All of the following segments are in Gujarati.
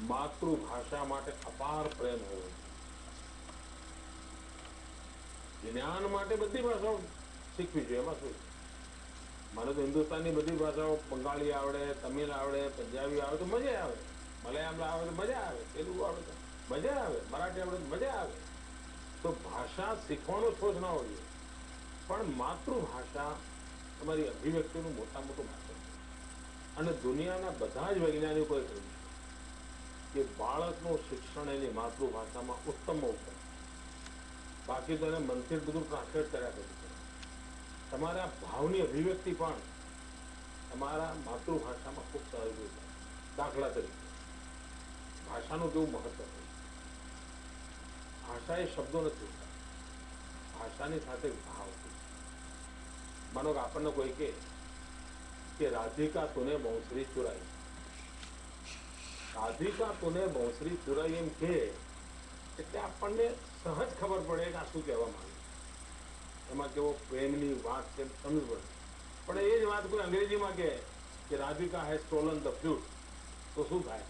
માતૃભાષા માટે અપાર પ્રેમ હોવો. જ્ઞાન માટે બધી ભાષાઓ શીખવી જોઈએ. એમાં શું? મને તો હિન્દુસ્તાનની બધી ભાષાઓ, બંગાળી આવડે, તમિલ આવડે, પંજાબી આવડે તો મજા આવે, મલયાલમ આવડે તો મજા આવે, તેલુગુ આવડે તો મજા આવે, મરાઠી આવડે તો મજા આવે. તો ભાષા શીખવાનો શોખ ના હોવો જોઈએ, પણ માતૃભાષા તમારી અભિવ્યક્તિનું મોટા મોટું માધ્યમ છે. અને દુનિયાના બધા જ વૈજ્ઞાનિકોએ કહ્યું છે કે બાળકનું શિક્ષણ એની માતૃભાષામાં ઉત્તમમાં ઉત્તમ. બાકી તો એને મનથી બધું ટ્રાન્સલેટ કર્યા કરવું પડે. તમારા ભાવની અભિવ્યક્તિ પણ તમારા માતૃભાષામાં ખૂબ સહજ હોય. દાખલા તરીકે ભાષાનું કેવું મહત્વ છે. ભાષા એ શબ્દો નથી હોતા, ભાષાની સાથે ભાવ છે. માનો કે આપણને કોઈ કે રાધિકા તુને બહુસરી ચુરાઈ, રાધિકા તુને બહુસરી ચુરાઈ એમ કે એટલે આપણને સહજ ખબર પડે કે આ શું કહેવા માંગે, એમાં કેવો પ્રેમની વાત છે સમજ પડે. પણ એ જ વાત કોઈ અંગ્રેજીમાં કહે કે Radhika has stolen the flute, તો શું થાય?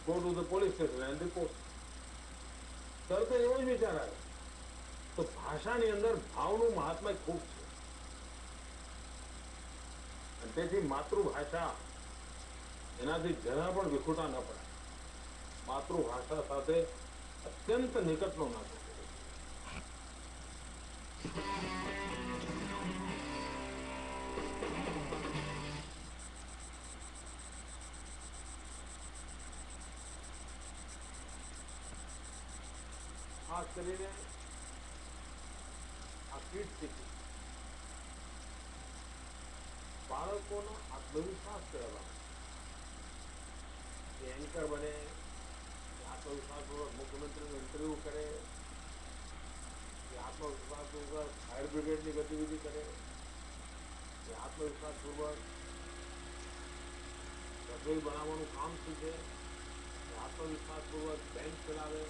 Go to the police station and report. તરત એવો જ વિચાર આવે. તો ભાષાની અંદર ભાવનું મહાત્મા ખૂબ છે. અને તેથી માતૃભાષા એનાથી જરા પણ વિખૂટા ન પડાય. માતૃભાષા સાથે અત્યંત નિકટનો નાતો છે. ખાસ કરીને આ કીટ શીખી બાળકોનો આત્મવિશ્વાસ કહેવા કે એન્કર બને, કે આત્મવિશ્વાસપૂર્વક મુખ્યમંત્રીનું ઇન્ટરવ્યુ કરે, કે આત્મવિશ્વાસપૂર્વક ફાયર બ્રિગેડની ગતિવિધિ કરે, કે આત્મવિશ્વાસપૂર્વક રસોઈ બનાવવાનું કામ શીખે, કે આત્મવિશ્વાસપૂર્વક બેંક ચલાવે.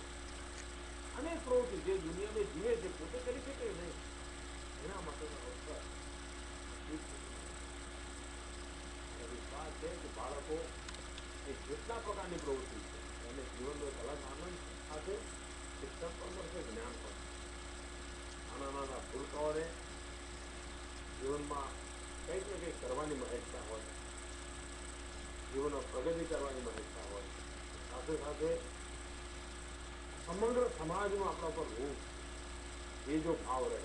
અનેક પ્રવૃત્તિ જે દુનિયામાં જીવે છે પોતે કરી શકે નહીં, એના માટેનો અવસર વિશ્વાસ છે કે બાળકો એ જેટલા પ્રકારની પ્રવૃત્તિ છે એને જીવનનો એક અલગ આનંદ સાથે શિક્ષણ પણ મળશે, જ્ઞાન પણ. નાના નાના ભૂલકાઓને જીવનમાં કંઈક ને કંઈક કરવાની મહેચ્છા હોય, જીવનમાં પ્રગતિ કરવાની મહેચ્છા હોય, સાથે સાથે સમગ્ર સમાજમાં આપણા પર રૂપ એ જો ભાવ રહે,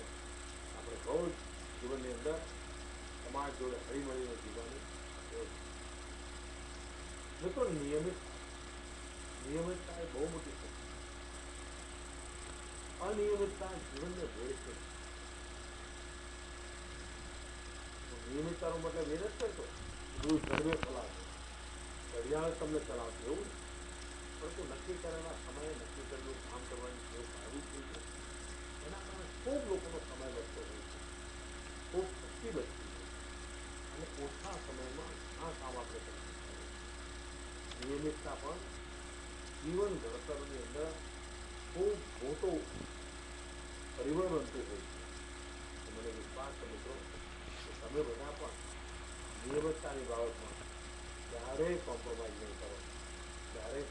આપણે બહુ જ જીવનની અંદર સમાજ જોડે હળીમળીને જીવવાની. મિત્રો નિયમિતતા એ બહુ મોટી શક્તિ. અનિયમિતતા જીવનને ભેળશે. નિયમિતતાનો મતલબ એ નથી કરતો બધું સર્વે ચલાવશે, ઘડિયાળ તમને ચલાવશે એવું, પરંતુ નક્કી કરેલા સમયે નક્કી કરેલું કામ કરવાની ટેવ આવી થઈ છે. એના કારણે ખૂબ લોકોનો સમય બચતો હોય છે, ખૂબ શક્તિ બચતી હોય છે, અને ઓછા સમયમાં આ કામ આપણે કરી શકીએ. નિયમિતતા પણ જીવન ઘડતરની અંદર ખૂબ મોટો પરિબળ બનતું હોય છે. મને વિશ્વાસ છે મિત્રો કે તમે બધા પણ નિયમિતતાની બાબતમાં ક્યારેય કોમ્પ્રોમાઇઝ નહીં કરો, ક્યારેય